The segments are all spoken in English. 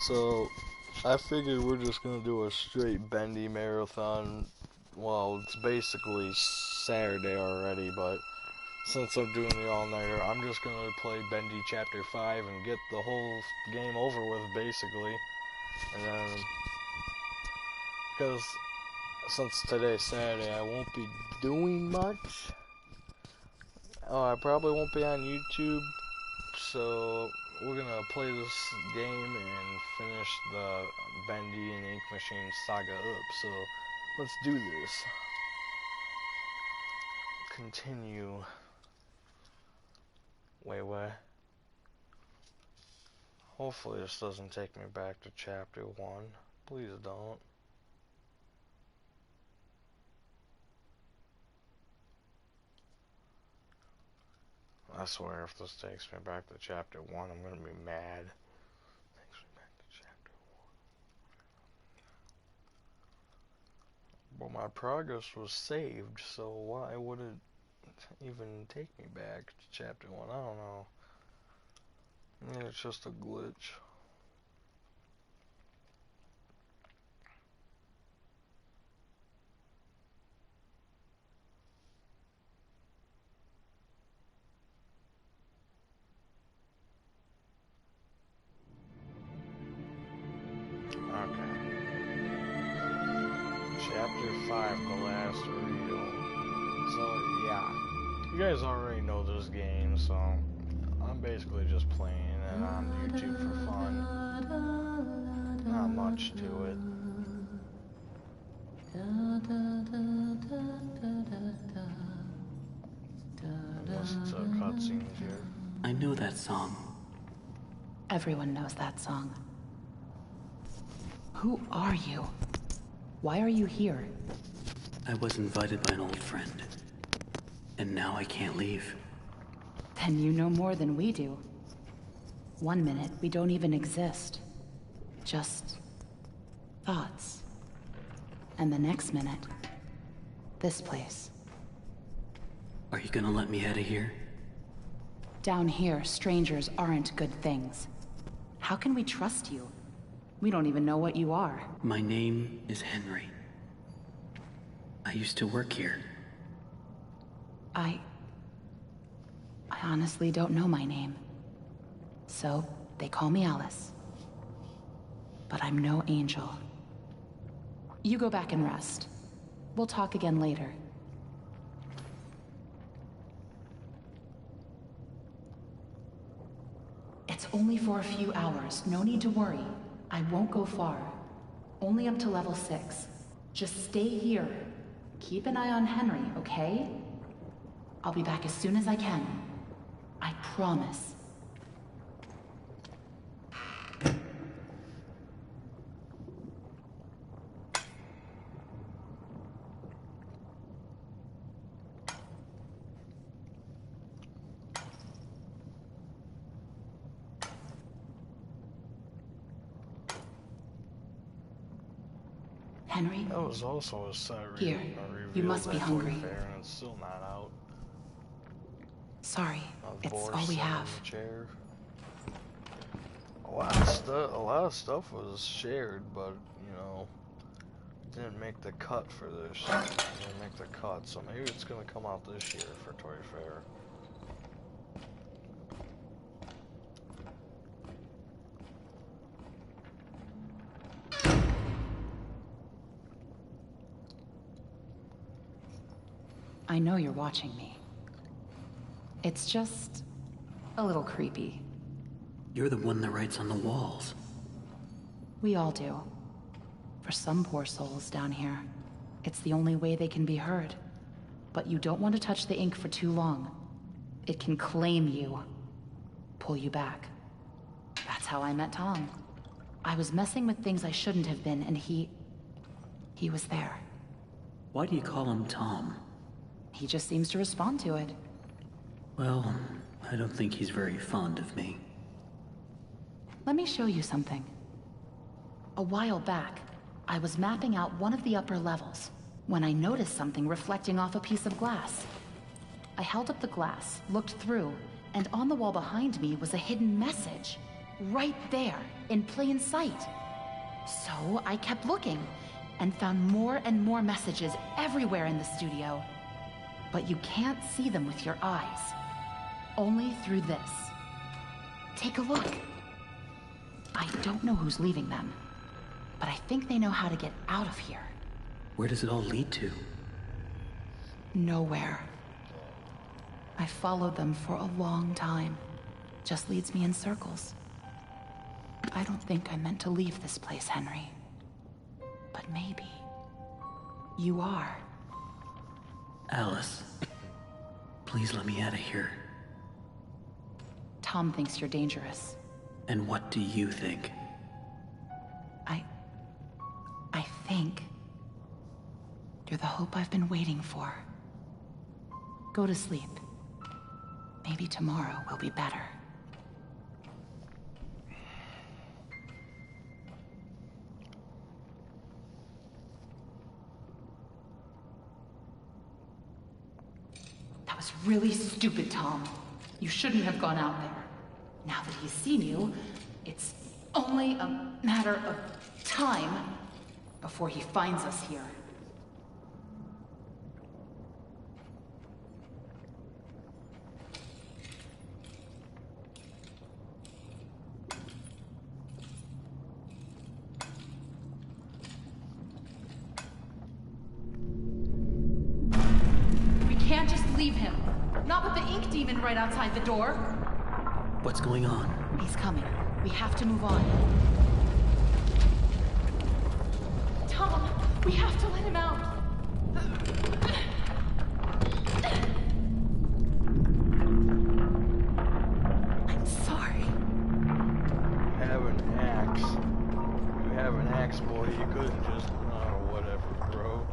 So, I figured we're just gonna do a straight Bendy marathon. Well, it's basically Saturday already, but since I'm doing the all-nighter, I'm just gonna play Bendy Chapter 5 and get the whole game over with, basically. And then, because since today's Saturday, I won't be doing much. Oh, I probably won't be on YouTube, so we're gonna play this game and finish the Bendy and Ink Machine saga up. So let's do this. Continue. Wait, what? Hopefully this doesn't take me back to chapter 1. Please don't. I swear if this takes me back to chapter 1, I'm gonna be mad. Takes me back to chapter 1. Well, my progress was saved, so why would it even take me back to chapter 1? I don't know. Maybe it's just a glitch. Okay. Chapter 5, The Last Reel. So, yeah. You guys already know this game, so I'm basically just playing it on YouTube for fun. Not much to it. Listen to cutscenes here. I know that song. Everyone knows that song. Who are you? Why are you here? I was invited by an old friend. And now I can't leave. Then you know more than we do. 1 minute, we don't even exist. Just thoughts. And the next minute, this place. Are you gonna let me out of here? Down here, strangers aren't good things. How can we trust you? We don't even know what you are. My name is Henry. I used to work here. I honestly don't know my name. So, they call me Alice. But I'm no angel. You go back and rest. We'll talk again later. It's only for a few hours. No need to worry. I won't go far. Only up to level 6. Just stay here. Keep an eye on Henry, okay? I'll be back as soon as I can. I promise. Henry? That was also a set Here, you must be hungry. Fair, and it's still not out. Sorry, it's all we have. Chair. A lot of stuff was shared, but you know, didn't make the cut for this. Didn't make the cut, so maybe it's gonna come out this year for Toy Fair. I know you're watching me. It's just a little creepy. You're the one that writes on the walls. We all do. For some poor souls down here, it's the only way they can be heard. But you don't want to touch the ink for too long. It can claim you, pull you back. That's how I met Tom. I was messing with things I shouldn't have been, and he was there. Why do you call him Tom? He just seems to respond to it. Well, I don't think he's very fond of me. Let me show you something. A while back, I was mapping out one of the upper levels when I noticed something reflecting off a piece of glass. I held up the glass, looked through, and on the wall behind me was a hidden message. Right there. in plain sight. So I kept looking and found more and more messages everywhere in the studio. But you can't see them with your eyes. Only through this. Take a look. I don't know who's leaving them, but I think they know how to get out of here. Where does it all lead to? Nowhere. I followed them for a long time. Just leads me in circles. I don't think I meant to leave this place, Henry. But maybe you are. Alice, please let me out of here. Tom thinks you're dangerous. And what do you think? I think you're the hope I've been waiting for. Go to sleep. Maybe tomorrow will be better. That was really stupid, Tom. You shouldn't have gone out there. Now that he's seen you, it's only a matter of time before he finds us here. We can't just leave him. Not with the ink demon right outside the door. What's going on? He's coming. We have to move on. Tom, we have to let him out. I'm sorry. You have an axe. You have an axe, boy. You couldn't just... Oh, whatever, bro.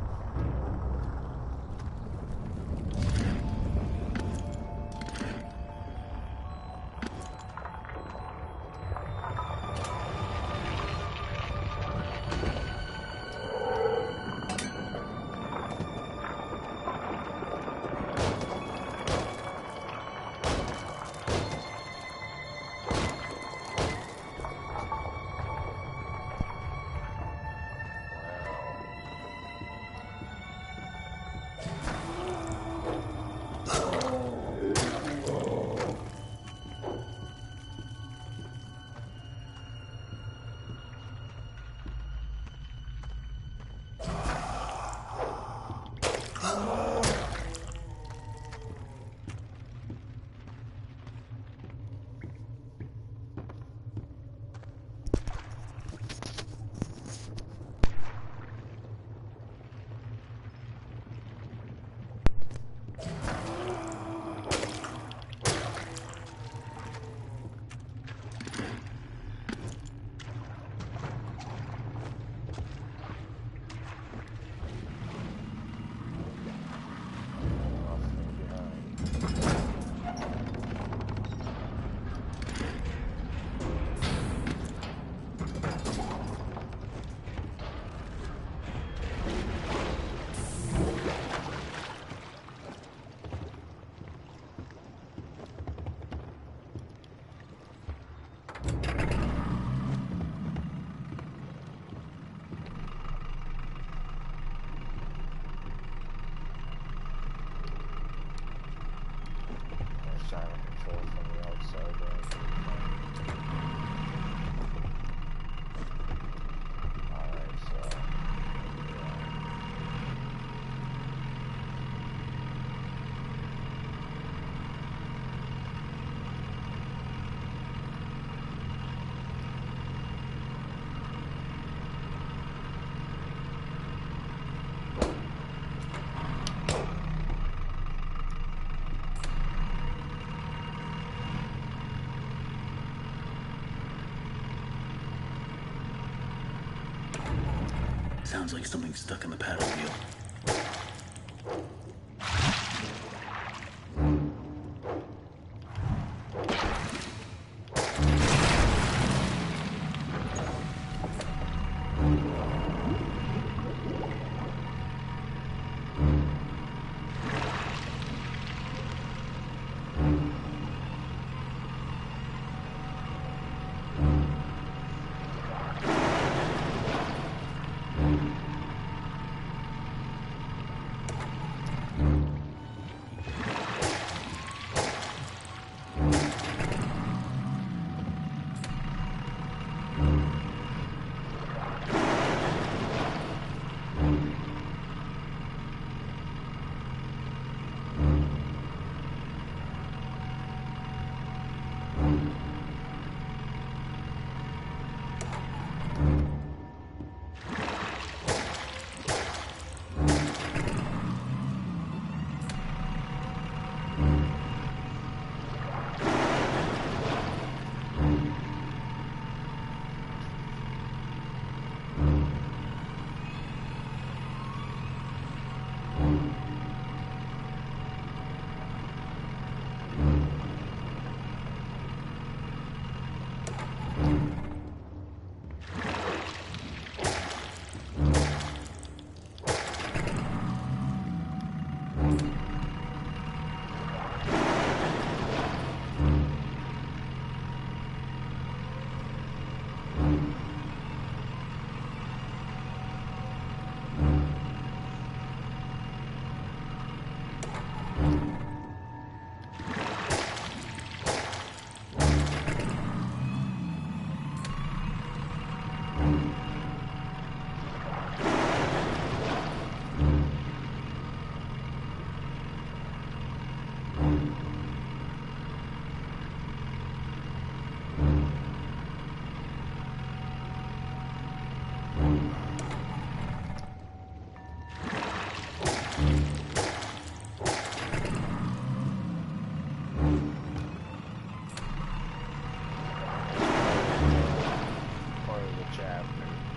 Sounds like something's stuck in the paddle wheel.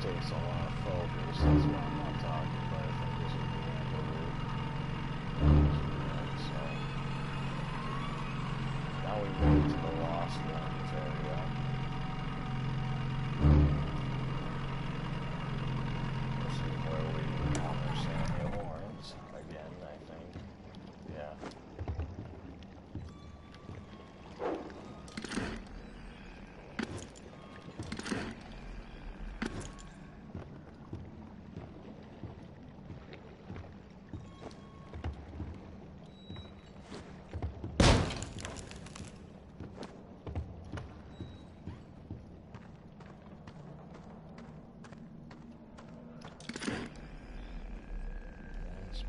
takes a lot of focus. That's why I'm not talking, but I think this is the end of it. So, now we move to the Lost Ones area. This is where we encounter Sammy Horns again, I think. Yeah.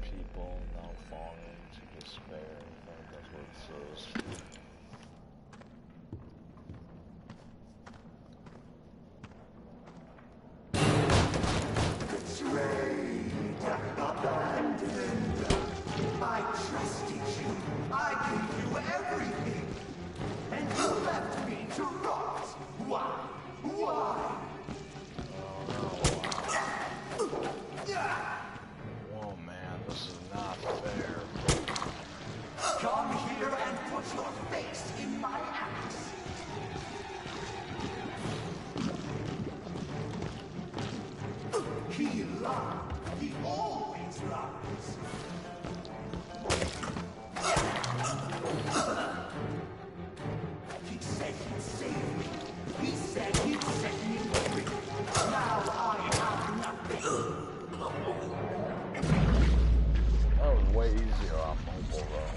People now falling into despair. I think that's what it says. Betrayed, abandoned. I trusted you. I gave you everything. And you left me to rot. Why? Why? Oh man, this is not fair. Come here and put your face in my axe. He lied. He always lies. He said he'd save me. He said he'd set me free. Now I have nothing. That was way easier on mobile though.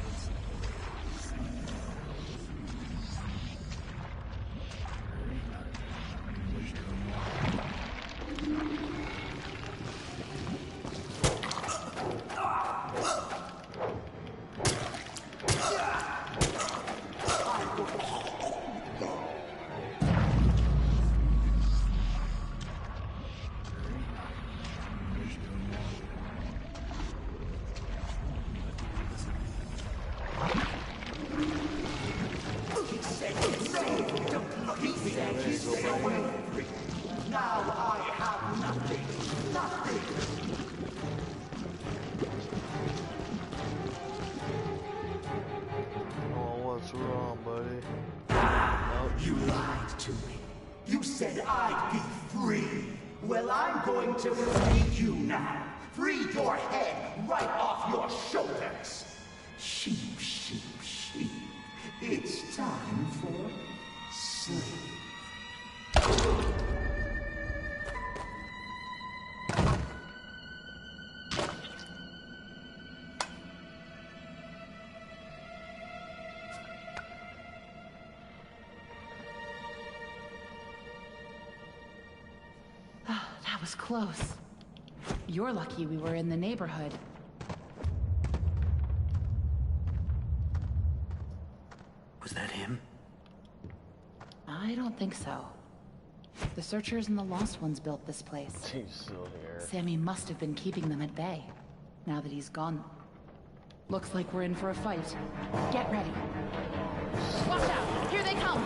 Now I have nothing. Nothing. Oh, what's wrong, buddy? You lied to me. You said I'd be free. Well, I'm going to free you now. Free your head right off your shoulders. Sheep, sheep, sheep. It's time for sleep. That was close. You're lucky we were in the neighborhood. Was that him? I don't think so. The Searchers and the Lost Ones built this place. He's still here. Sammy must have been keeping them at bay, now that he's gone. Looks like we're in for a fight. Get ready. Watch out! Here they come!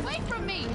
away from me!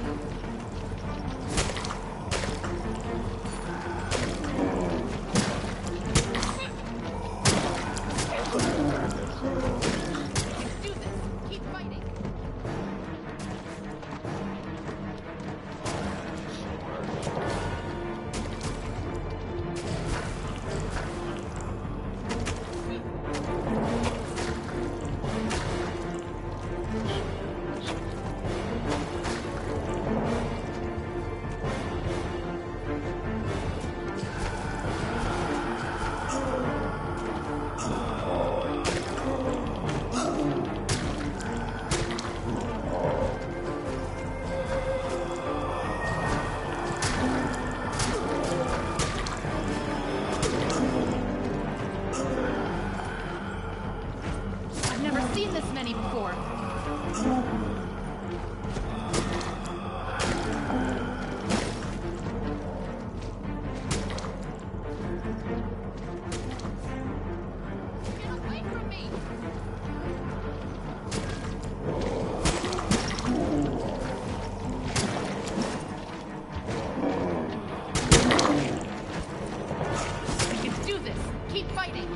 Do this. Keep fighting.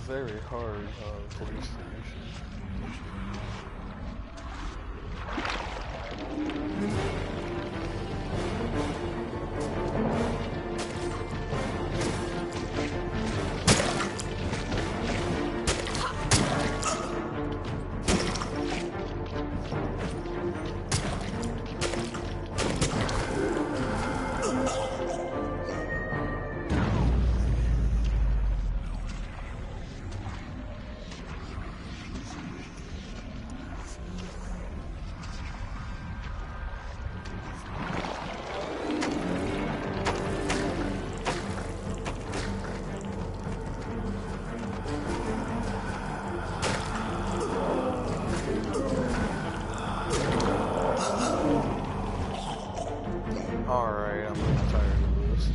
Very hard police station. Alright, I'm tired of this.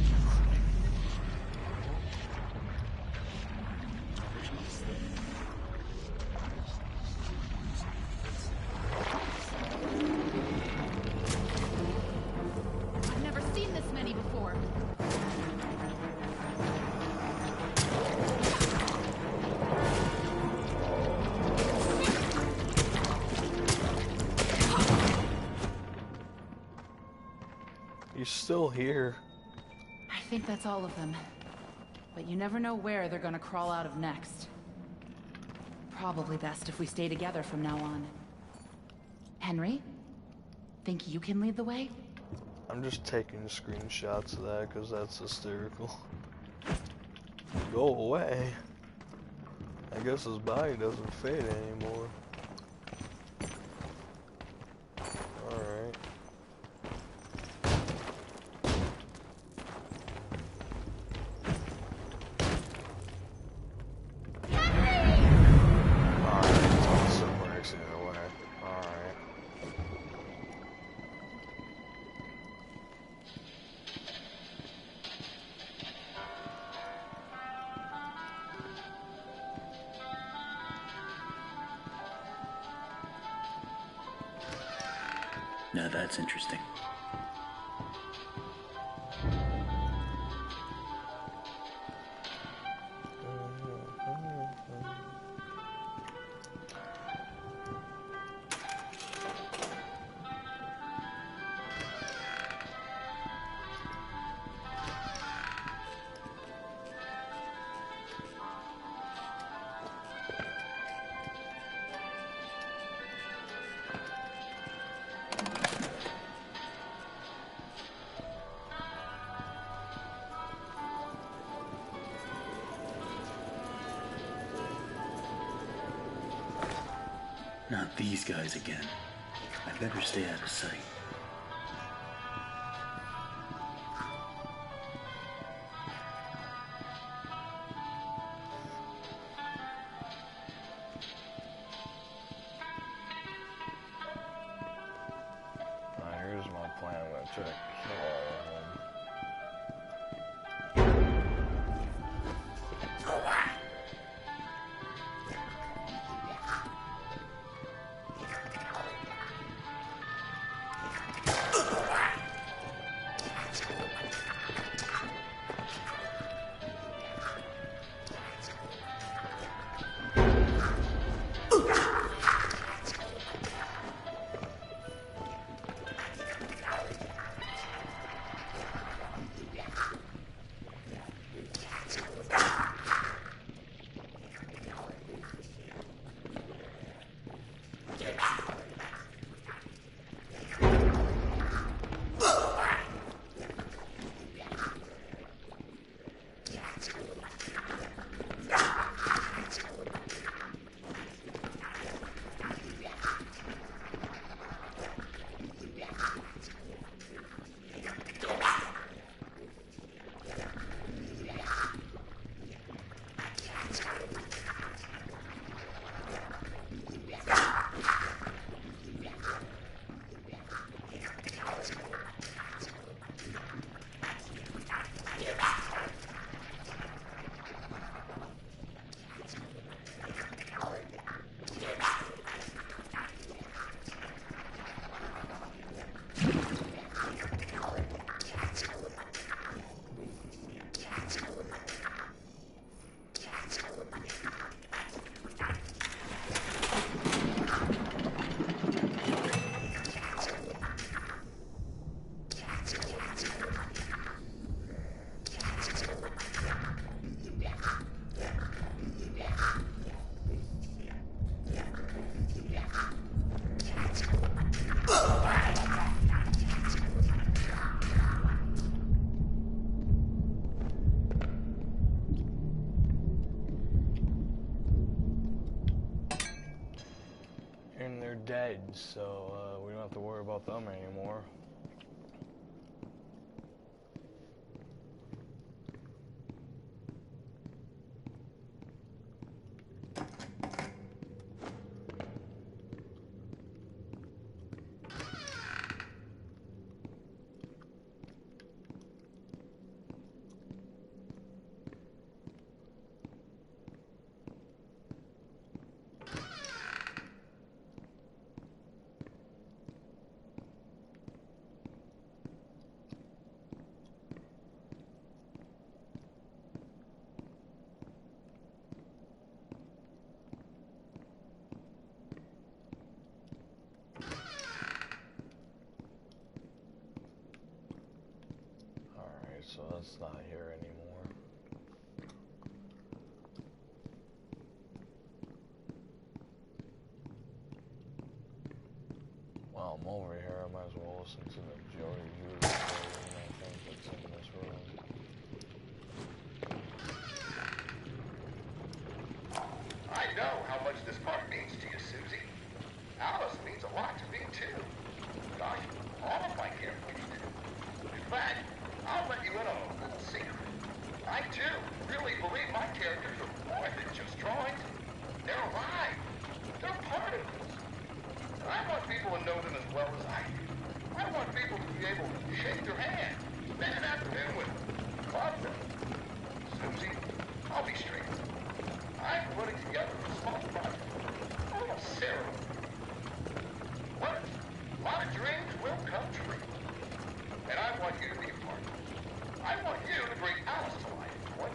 I've never seen this many before. You're still here. I think that's all of them. But you never know where they're gonna crawl out of next. Probably best if we stay together from now on. Henry? Think you can lead the way? I'm just taking screenshots of that because that's hysterical. Go away. I guess his body doesn't fade anymore. Alright. Now that's interesting. Not these guys again. I better stay out of sight. Here's my plan. I'm gonna try to kill all of them. And they're dead, so we don't have to worry about them anymore. So that's not here anymore. While I'm over here, I might as well listen to the Joey Judy version, I think that's in this room. I know how much this part means to you, Susie. Alice means a lot to me, too. Gosh, all of my characters do. In fact, I'll let you in on a little secret. I, too, really believe my characters are more than just drawings. They're alive. They're part of us. I want people to know them as well as I do. I want people to be able to shake their hand, spend an afternoon with them, love them. Susie, I'll be straight. I'm putting together a small project, a little ceremony. What? A lot of dreams will come true. And I want you to be a part of it. I want you to bring Alice to life one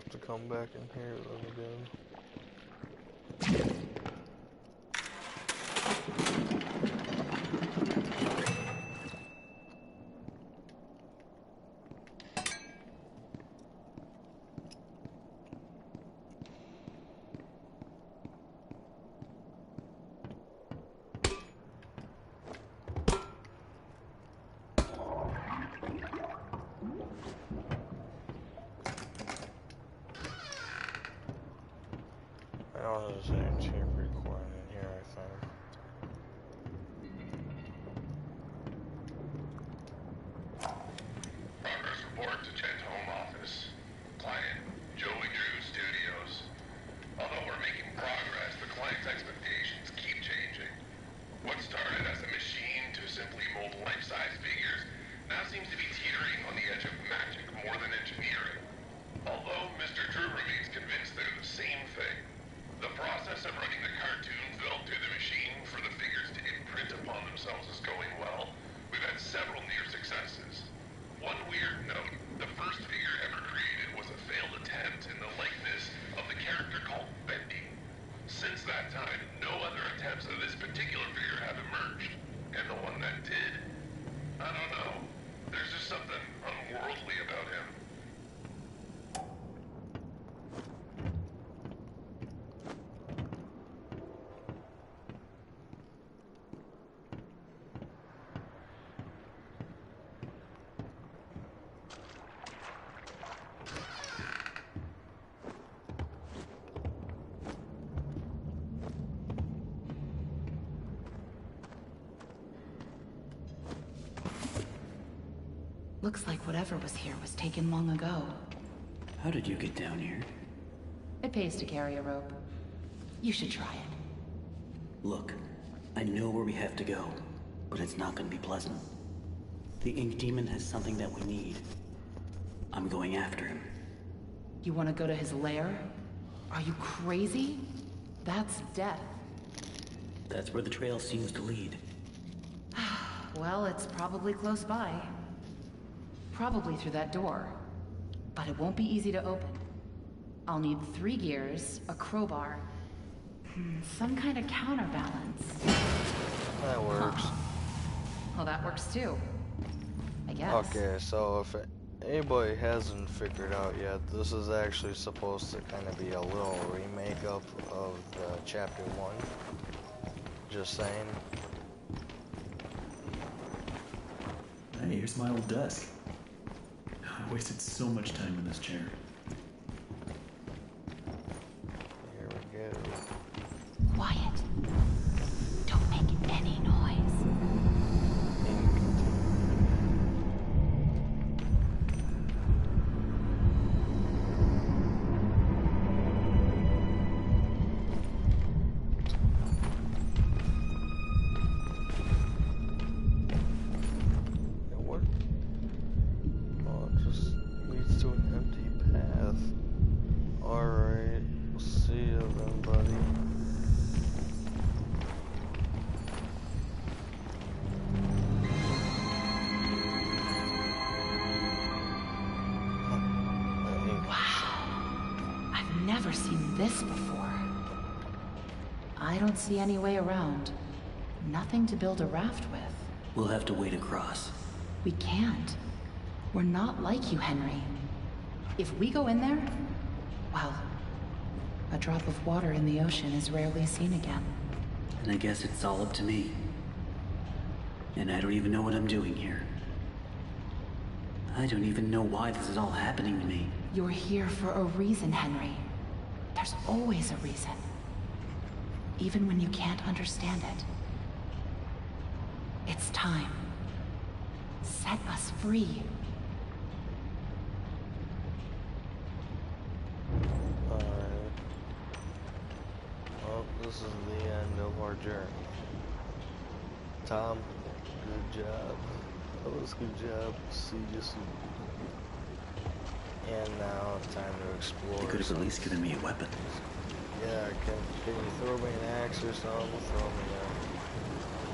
have to come back in here again. Oh, there's an tape recording in here, I think. Progress report to Chet's home office. Client, Joey Drew Studios. Although we're making progress, the client's expectations keep changing. What started as a machine to simply mold life-size figures now seems to be teetering on the edge of magic more than engineering. Although Mr. Drew remains convinced they're the same thing, the process of running the cartoon built through the machine for the figures to imprint upon themselves is going well. We've had several near successes. One weird note, the first figure ever created was a failed attempt in the likeness of the character called Bendy. Since that time, no other attempts of this particular figure have emerged. And the one that did, I don't know. There's just something unworldly about him. Looks like whatever was here was taken long ago. How did you get down here? It pays to carry a rope. You should try it. Look, I know where we have to go, but it's not gonna be pleasant. The Ink Demon has something that we need. I'm going after him. You want to go to his lair? Are you crazy? That's death. That's where the trail seems to lead. Well, it's probably close by. Probably through that door. But it won't be easy to open. I'll need 3 gears, a crowbar, some kind of counterbalance. That works. Well, that works too. I guess. Okay, so if anybody hasn't figured out yet, this is actually supposed to kind of be a little remake of the chapter 1. Just saying. Hey, here's my old desk. I wasted so much time in this chair. Here we go. Quiet. Don't make any noise. What? Oh, it just leads to an empty path. Alright, we'll see you then, buddy. Wow. I've never seen this before. I don't see any way around. Nothing to build a raft with. We'll have to wade across. We can't. We're not like you, Henry. If we go in there, well, a drop of water in the ocean is rarely seen again. And I guess it's all up to me. And I don't even know what I'm doing here. I don't even know why this is all happening to me. You're here for a reason, Henry. There's always a reason. Even when you can't understand it. It's time. Set us free. Alright. Well, this is the end of our journey. Tom, good job. That was a good job. See you soon. And now it's time to explore. You could have at least given me a weapon. Yeah, can you throw me an axe or something?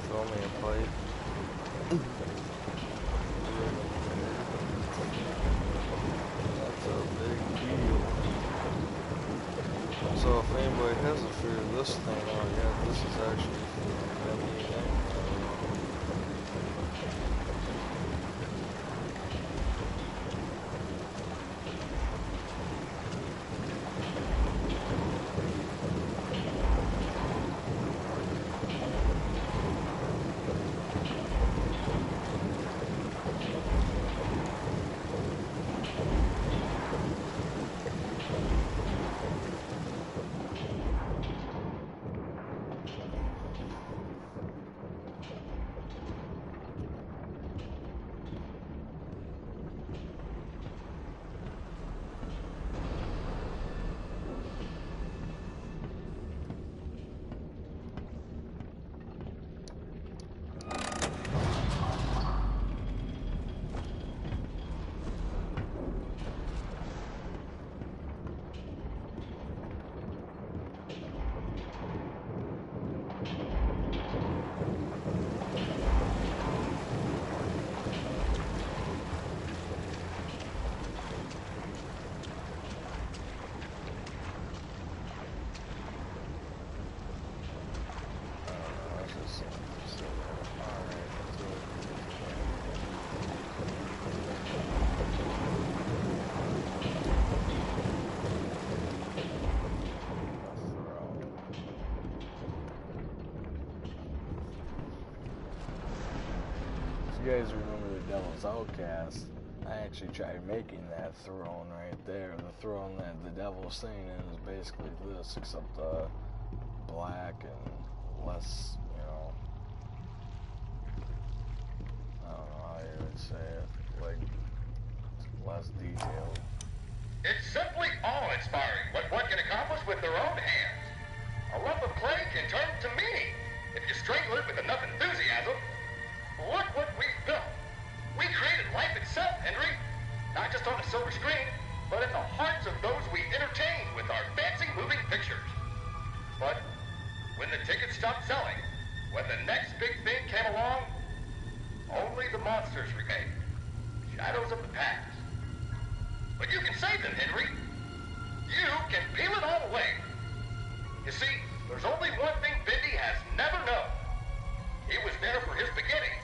Throw me a pipe. That's a big deal. guys remember the Devil's Outcast, I actually tried making that throne right there. The throne that the devil's sitting in is basically this, except black and less, you know, I don't know how you would say it, like, less detailed. It's simply awe-inspiring what one can accomplish with their own hands. A lump of clay can turn to meaning if you strangle it with enough enthusiasm. Look what we've built. We created life itself, Henry. Not just on a silver screen, but in the hearts of those we entertained with our fancy moving pictures. But when the tickets stopped selling, when the next big thing came along, only the monsters remained. Shadows of the past. But you can save them, Henry. You can peel it all away. You see, there's only one thing Bendy has never known. He was there for his beginning,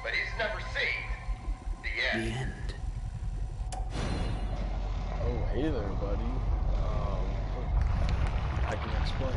but he's never seen the end. The end. Oh, hey there, buddy. I can explain.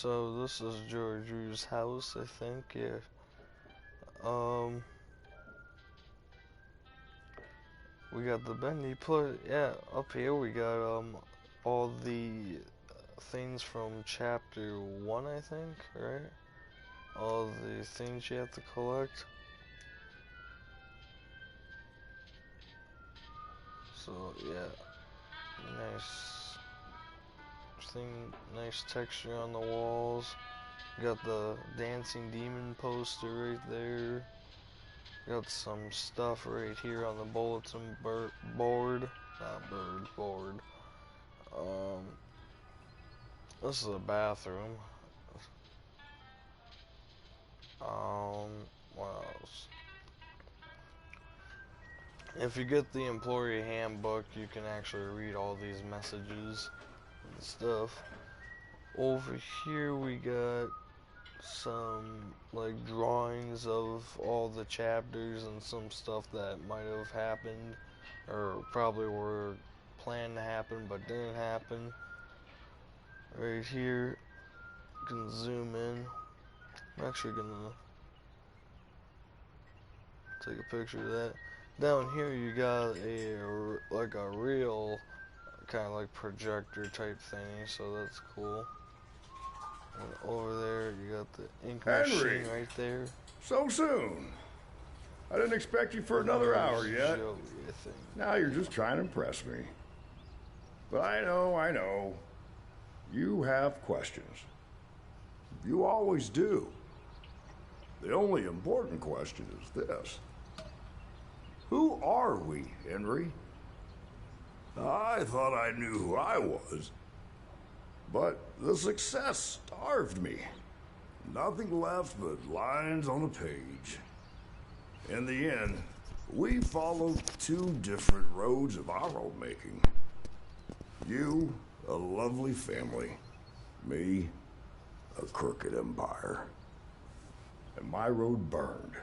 So this is Georgia's house, I think. Yeah. We got the Bendy. Yeah, up here we got all the things from chapter 1, I think, right? All the things you have to collect. So yeah, nice texture on the walls. Got the dancing demon poster right there. Got some stuff right here on the bulletin board. Board. This is a bathroom. What else? If you get the employee handbook, you can actually read all these messages and stuff. Over here we got some like drawings of all the chapters and some stuff that might have happened or probably were planned to happen but didn't happen. Right here, you can zoom in. I'm actually gonna take a picture of that. Down here you got a real kind of like projector type thingy, so that's cool. And over there you got the ink machine right there. So soon. I didn't expect you for another hour yet. Now you're just trying to impress me. But I know. You have questions. You always do. The only important question is this. Who are we, Henry? I thought I knew who I was. But the success starved me. Nothing left but lines on a page. In the end, we followed two different roads of our own making. You, a lovely family. Me, a crooked empire. And my road burned.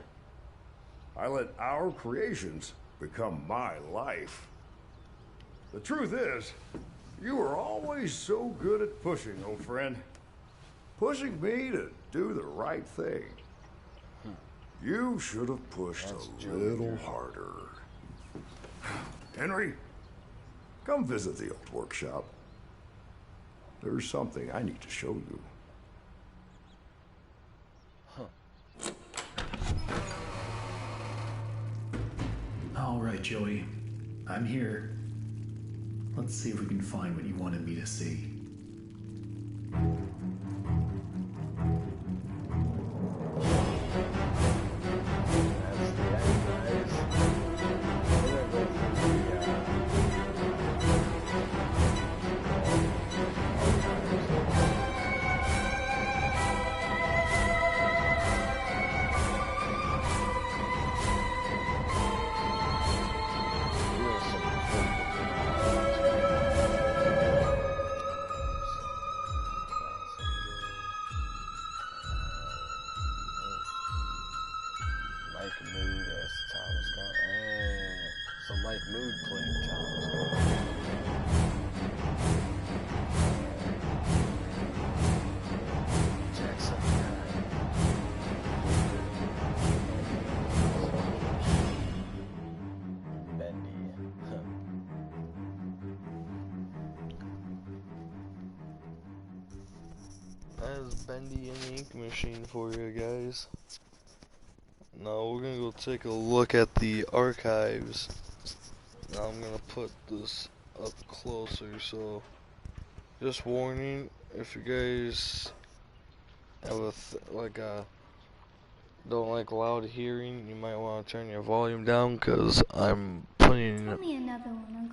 I let our creations become my life. The truth is, you were always so good at pushing, old friend. Pushing me to do the right thing. You should have pushed a little harder. Henry, come visit the old workshop. There's something I need to show you. All right, Joey. I'm here. Let's see if we can find what you wanted me to see. Bendy and ink machine for you guys. Now we're gonna go take a look at the archives. Now I'm gonna put this up closer, so just warning, if you guys have don't like loud hearing, you might want to turn your volume down, because I'm putting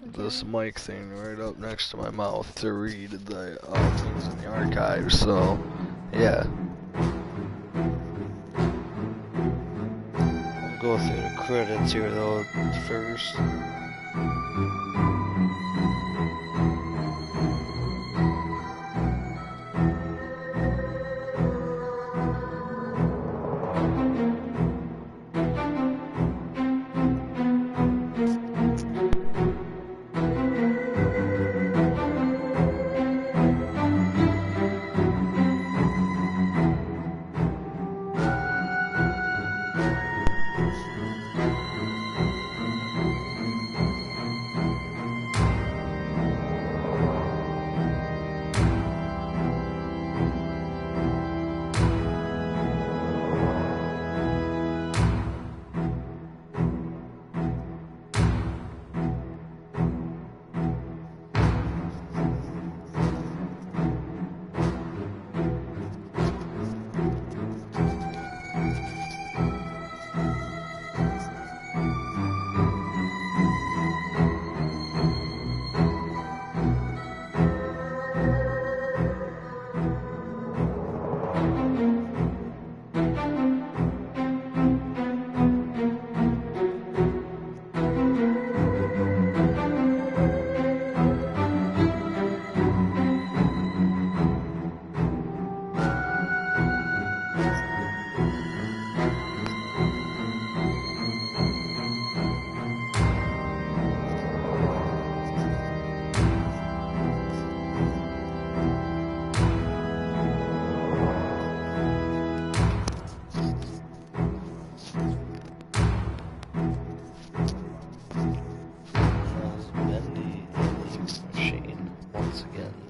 this mic thing right up next to my mouth to read the things in the archives, so yeah. I'll go through the credits here though first.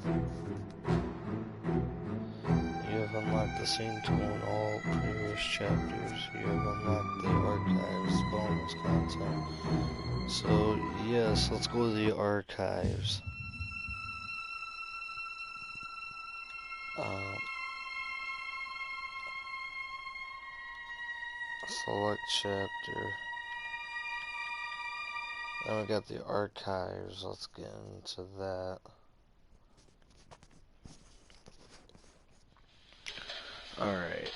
You have unlocked the scene tool in all previous chapters. You have unlocked the archives bonus content. So, yes, let's go to the archives. Select chapter. Then we got the archives. Let's get into that. Alright.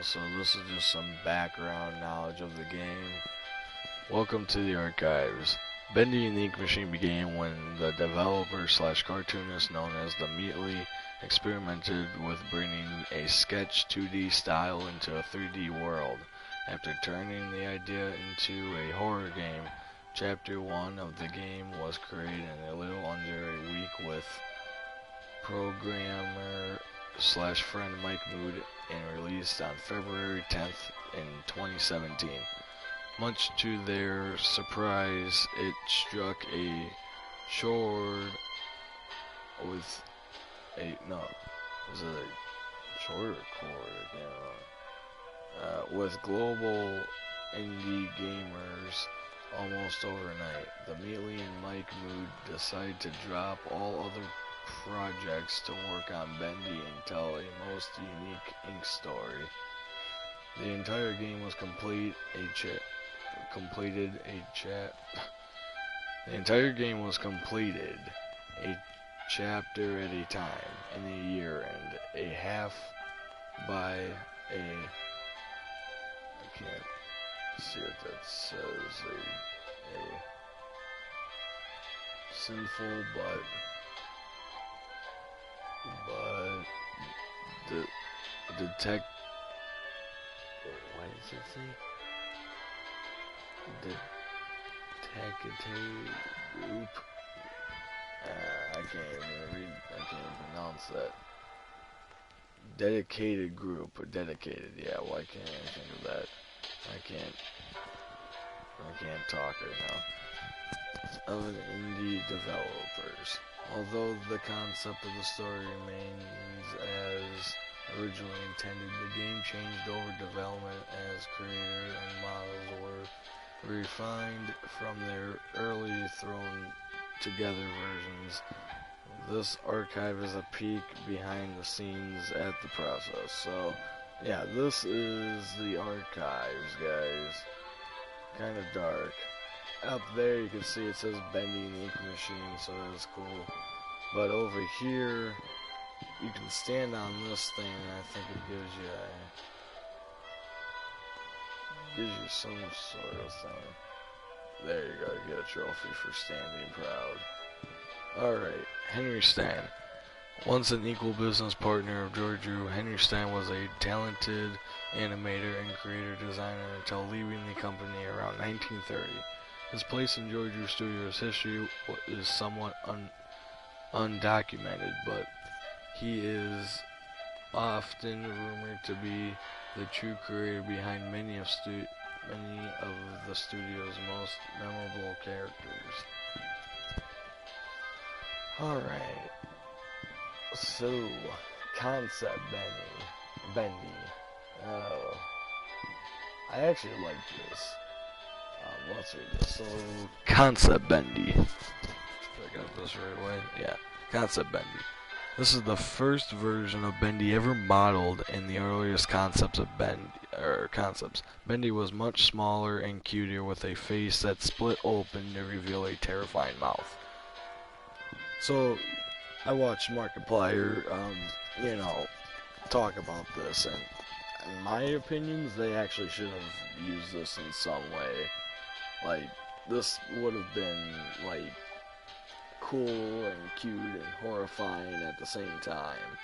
So this is just some background knowledge of the game. Welcome to the archives. Bendy and the Ink Machine began when the developer/cartoonist known as the Meatley experimented with bringing a sketch 2D style into a 3D world. After turning the idea into a horror game, Chapter 1 of the game was created in a little under a week with programmer/friend Mike Mood and released on February 10th in 2017. Much to their surprise, it struck a chord with with global indie gamers almost overnight. The Meatley and Mike Mood decided to drop all other projects to work on Bendy and tell a most unique ink story. The entire game was completed a chapter at a time in a year and a half by a I can't see what that says, a sinful but detect. What does it say? Detective group. I can't even pronounce that. Dedicated group, or dedicated. Yeah, why can't I think of that? I can't talk right now. Of an indie developers. Although the concept of the story remains as originally intended, the game changed over development as creator and models were refined from their early thrown together versions. This archive is a peek behind the scenes at the process. So, yeah, this is the archives, guys. Kind of dark. Up there you can see it says Bendy and the Ink Machine, so that's cool. But over here, you can stand on this thing, and I think it gives you some sort of thing. There you go, you get a trophy for standing proud. Alright, Henry Stein. Once an equal business partner of George Drew, Henry Stein was a talented animator and creator designer until leaving the company around 1930. His place in George Drew Studios' history is somewhat undocumented, but he is often rumored to be the true creator behind many of the studio's most memorable characters. Alright, so, concept Bendy. Oh, I actually like this. Let's read this. So, concept Bendy. Did I got this right away? Yeah, concept Bendy. This is the first version of Bendy ever modeled in the earliest concepts of concepts. Bendy was much smaller and cuter with a face that split open to reveal a terrifying mouth. So, I watched Markiplier, talk about this, and in my opinions, they actually should have used this in some way. Like, this would have been, like, cool and cute and horrifying at the same time.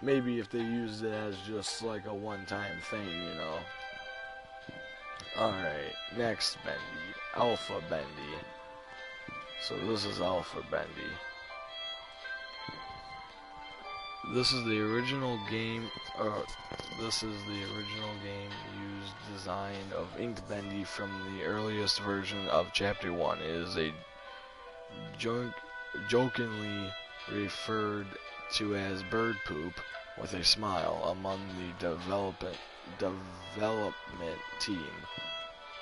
Maybe if they used it as just, like, a one-time thing, Alright, next Bendy. Alpha Bendy. So this is Alpha Bendy. This is the original game, used design of Ink Bendy from the earliest version of Chapter 1. It is a jokingly referred to as bird poop with a smile among the development team.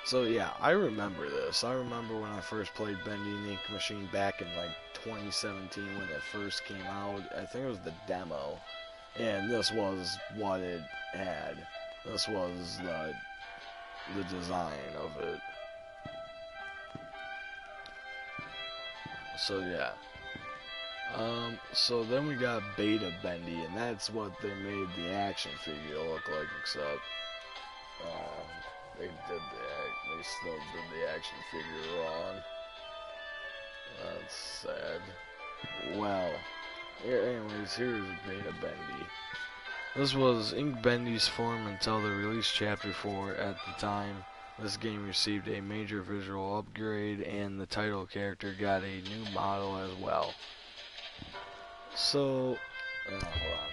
So yeah, I remember this. I remember when I first played Bendy and the Ink Machine back in like 2017 when it first came out. I think it was the demo, and this was what it had. This was the design of it. So yeah. So then we got Beta Bendy, and that's what they made the action figure look like, except they still did the action figure wrong. That's sad. Well, anyways, here's Beta Bendy. This was Ink Bendy's form until the release Chapter 4. At the time, this game received a major visual upgrade, and the title character got a new model as well. So, hold on.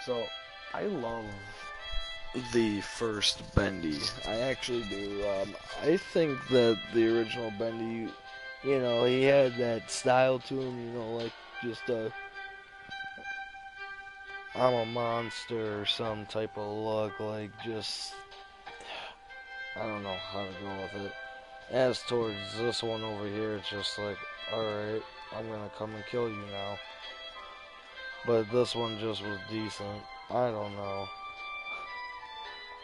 So, I love the first Bendy. I actually do. I think that the original Bendy, you know, he had that style to him, you know, like just I'm a monster or some type of look, like just, I don't know how to go with it. As towards this one over here, it's just like, alright, I'm gonna come and kill you now. But this one just was decent. I don't know.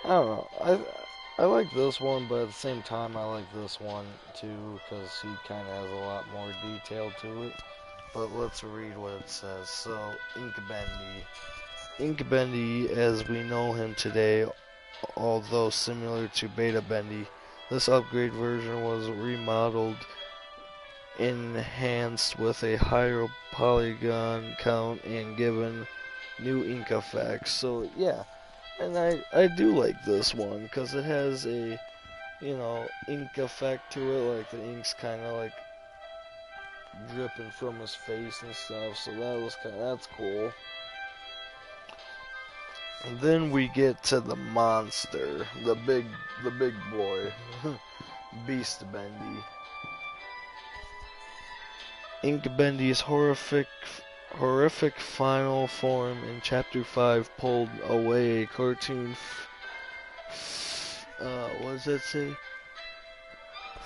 I like this one, but at the same time I like this one too, because he kind of has a lot more detail to it. But let's read what it says. So, Ink Bendy. Ink Bendy, as we know him today, although similar to Beta Bendy, this upgrade version was remodeled, enhanced with a higher polygon count, and given new ink effects. So yeah, and I do like this one because it has a, you know, ink effect to it, like the ink's kind of like dripping from his face and stuff. So that's cool. And then we get to the monster, the big boy, Beast Bendy. Ink Bendy's horrific final form in Chapter 5 pulled away a cartoon what does that say?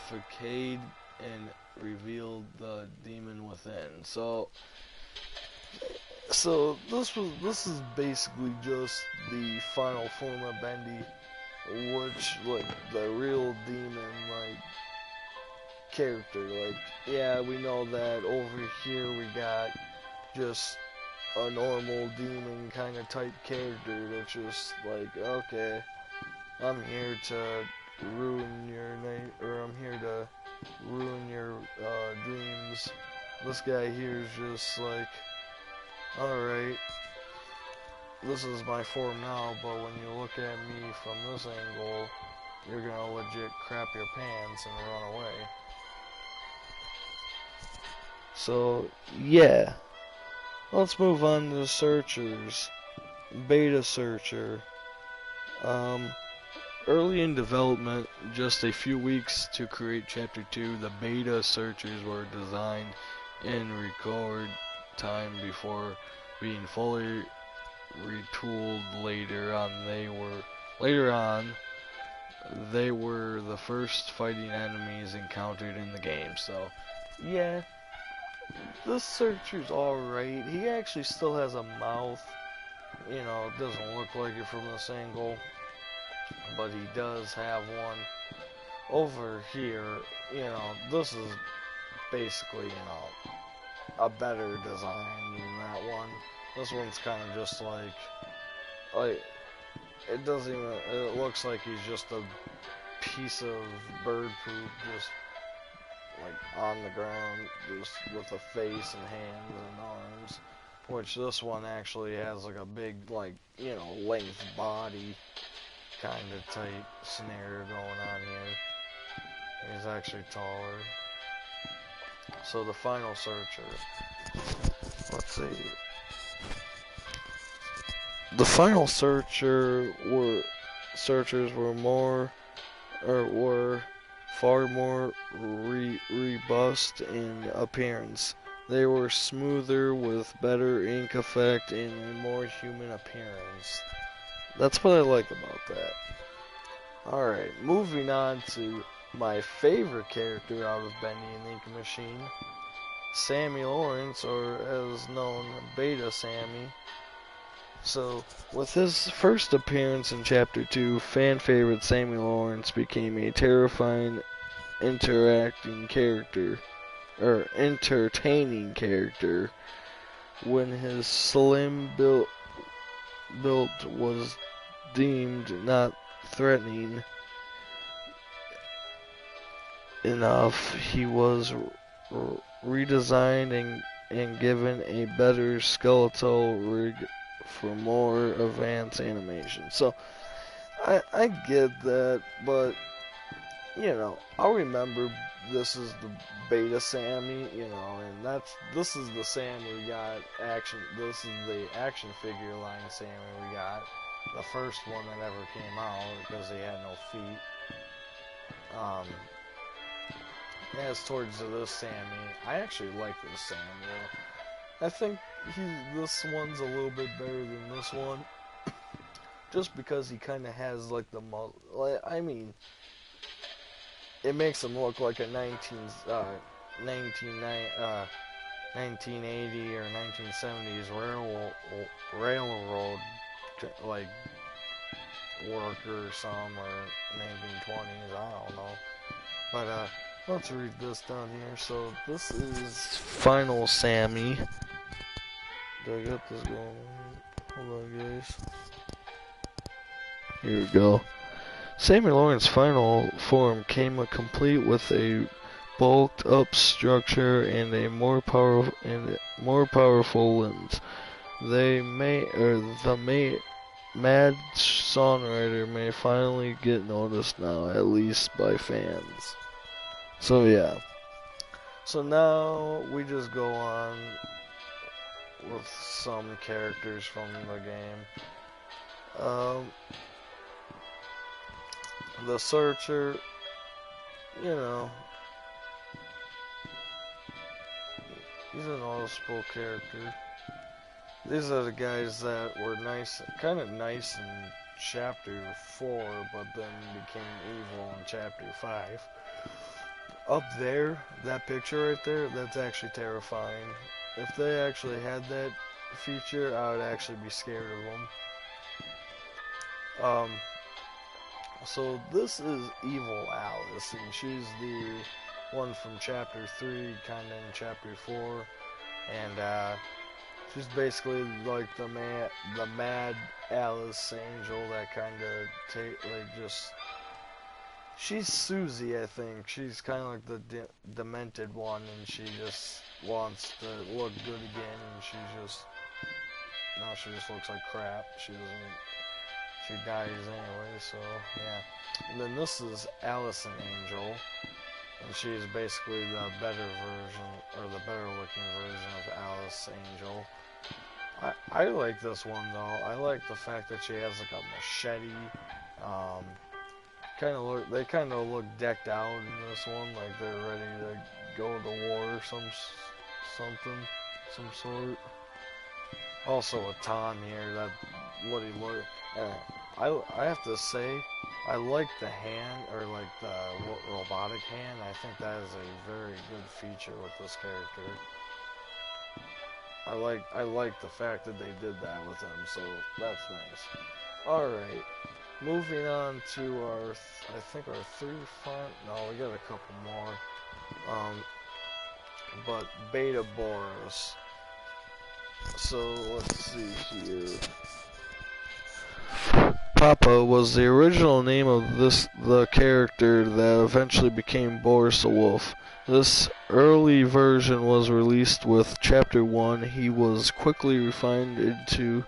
Facade and revealed the demon within. So this is basically just the final form of Bendy, which, like, the real demon, like, character. Like, yeah, we know that over here we got just a normal demon kind of type character that's just like, okay, I'm here to ruin your night, or I'm here to ruin your dreams. This guy here is just like, alright, this is my form now, but when you look at me from this angle, you're gonna legit crap your pants and run away. So, yeah. Let's move on to the Searchers. Beta Searcher. Early in development, just a few weeks to create Chapter 2, the Beta Searchers were designed in record time before being fully retooled later on. They were the first fighting enemies encountered in the game. So, yeah, this Searcher's alright. He actually still has a mouth. You know, it doesn't look like it from this angle, but he does have one. Over here, you know, this is basically, you know, a better design than that one. This one's kind of just like, it doesn't even, it looks like he's just a piece of bird poop, just like on the ground, just with a face and hands and arms. Which this one actually has like a big, like, you know, length body kind of type scenario going on here. He's actually taller. So the final Searcher. Let's see. The final Searchers were far more robust in appearance. They were smoother with better ink effect and a more human appearance. That's what I like about that. Alright, moving on to my favorite character out of Bendy and the Ink Machine, Sammy Lawrence, or as known, Beta Sammy. So, with his first appearance in Chapter 2, fan favorite Sammy Lawrence became a terrifying, entertaining character when his slim build was deemed not threatening enough. He was redesigned and given a better skeletal rig for more advanced animation. So I get that, but you know, I'll remember this is the Beta Sammy, you know, and this is the Sammy we got action. This is the action figure line Sammy we got. The first one that ever came out because he had no feet. As towards this Sammy, I actually like this Sammy. I think this one's a little bit better than this one, just because he kind of has like the I mean, it makes him look like a 1980 or 1970s railroad like worker or some, or 1920s, I don't know. But let's read this down here. So this is Final Sammy. Did I get this going? Hold on, guys. Here we go. Sammy Lawrence's final form came complete with a bulked up structure and a more powerful limbs. The mad songwriter may finally get noticed now, at least by fans. So yeah. So now we just go on with some characters from the game. The Searcher, you know, he's a noticeable character. These are the guys that were kind of nice in Chapter 4, but then became evil in Chapter 5. Up there, that picture right there, that's actually terrifying. If they actually had that feature, I would actually be scared of them. So this is Evil Alice, and she's the one from Chapter 3, kind of in Chapter 4, and she's basically like the mad Alice angel that kind of she's Susie, I think. She's kind of like the demented one, and she just wants to look good again, and she just looks like crap. She dies anyway, so yeah. And then this is Allison Angel, and she's basically the better version, or the better looking version of Alice Angel. I like this one though. I like the fact that she has like a machete. They kind of look decked out in this one, like they're ready to go to war or some sort. Also a Tom here, that what he looked. I have to say, I like the hand, or like the robotic hand. I think that is a very good feature with this character. I like the fact that they did that with him, so that's nice. Alright, moving on to our, I think our no, we got a couple more. But Beta Boris. So, let's see here. Papa was the original name of the character that eventually became Boris the Wolf. This early version was released with Chapter 1. He was quickly refined into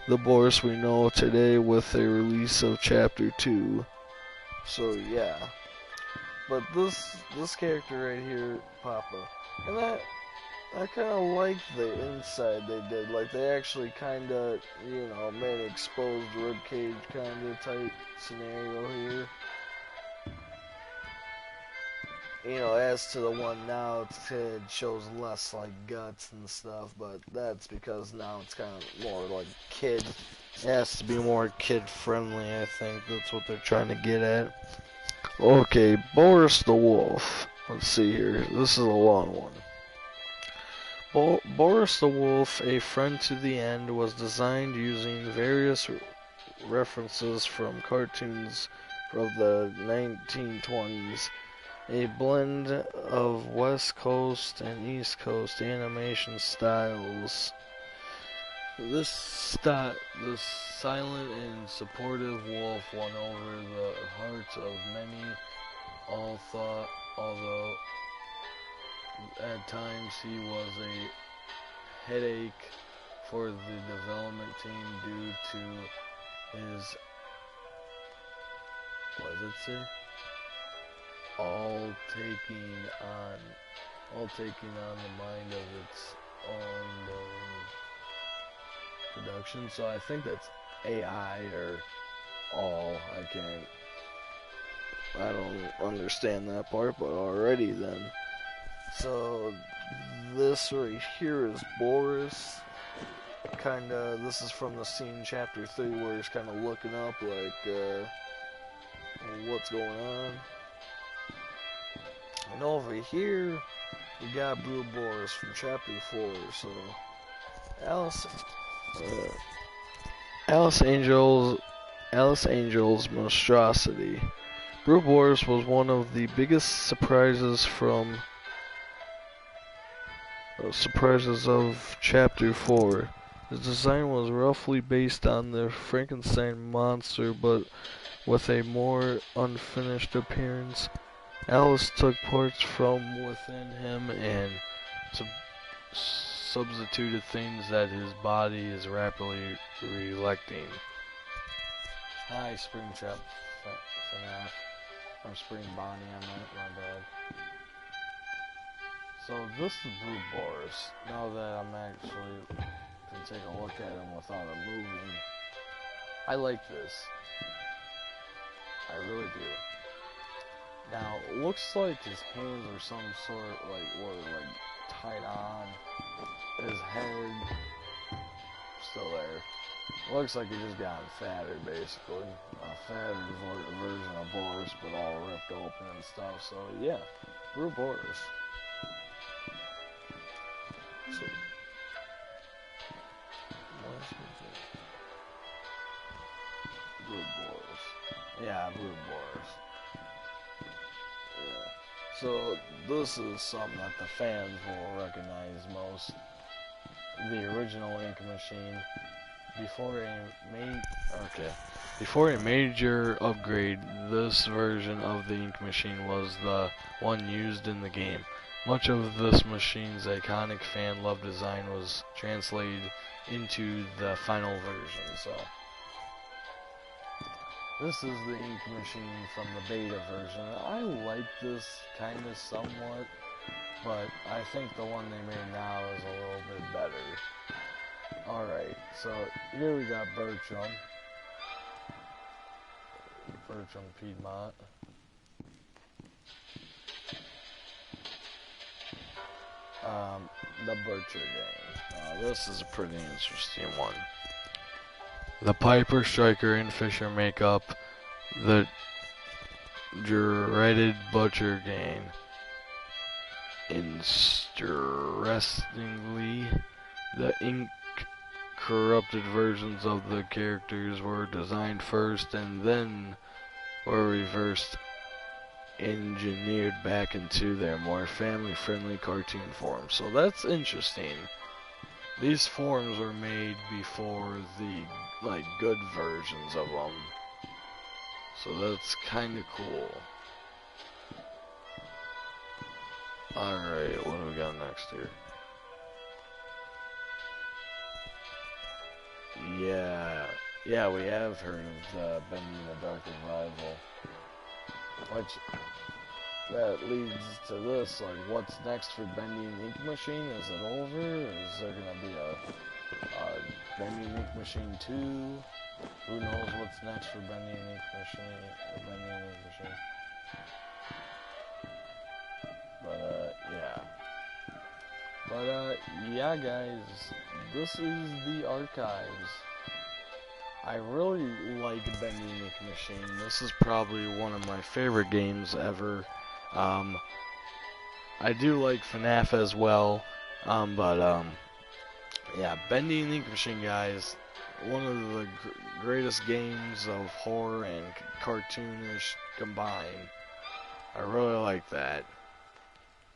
the Boris we know today with a release of Chapter 2. So yeah. But this character right here, Papa, and I kind of like the inside they did. Like, they actually kind of, you know, made an exposed ribcage kind of type scenario here. you know, as to the one now, it shows less like guts and stuff, but that's because now it's kind of more like kid. It has to be more kid friendly, I think. That's what they're trying to get at. Okay, Boris the Wolf. Let's see here. This is a long one. Boris the Wolf, A Friend to the End, was designed using various references from cartoons from the 1920s. A blend of West Coast and East Coast animation styles. This silent and supportive wolf won over the hearts of many, although at times he was a headache for the development team due to his, what does it say? All taking on the mind of its own production. So I think that's AI or all. I don't understand that part, but alrighty then. So this right here is Boris. This is from the scene chapter 3 where he's kind of looking up like, what's going on. And over here, we got Blue Boris from chapter 4. So, Alice Angel's monstrosity. Blue Boris was one of the biggest surprises of chapter 4. His design was roughly based on the Frankenstein monster, but with a more unfinished appearance. Alice took parts from within him and substituted things that his body is rapidly reelecting. Hi, Springtrap. FNAF. Or Spring Bonnie, I meant, my bad. So this is Blue Boris. Now that I'm actually can take a look at him without him moving, I like this. I really do. Now, it looks like his hands are some sort like tied on. His head still there. Looks like he just got fatter, basically. A fatter version of Boris, but all ripped open and stuff. So yeah, Blue Boris. So, Blue Boris. Yeah, Blue Boris. Yeah. So this is something that the fans will recognize most. The original ink machine. Before a major upgrade, this version of the ink machine was the one used in the game. Much of this machine's iconic fan-loved design was translated into the final version. So this is the ink machine from the beta version. I like this kind of somewhat, but I think the one they made now is a little bit better. Alright, so here we got Bertram Piedmont. The Butcher Gang. This is a pretty interesting one. The Piper, Striker, and Fisher make up the dreaded Butcher Gang. Interestingly, the ink-corrupted versions of the characters were designed first and then were reversed engineered back into their more family-friendly cartoon form. So that's interesting. These forms were made before the good versions of them. So that's kind of cool. Alright, what do we got next here? Yeah, we have heard of the Bendy the Dark Revival. Which, that leads to this, what's next for Bendy and Ink Machine? Is it over? Is there gonna be a Bendy and Ink Machine 2? Who knows what's next for Bendy and Ink Machine? But, yeah, guys, this is the Archives. I really like Bendy Ink Machine. This is probably one of my favorite games ever. I do like FNAF as well, yeah, Bendy and Ink Machine, guys, one of the greatest games of horror and cartoonish combined. I really like that.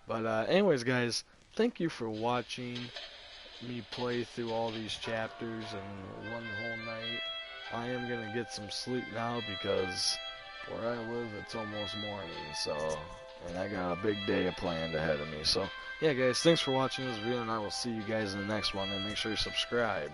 But anyways, guys, thank you for watching me play through all these chapters in one whole night. I am gonna get some sleep now because where I live it's almost morning, so, and I got a big day planned ahead of me. So yeah, guys, thanks for watching this video, and I will see you guys in the next one, and make sure you subscribe.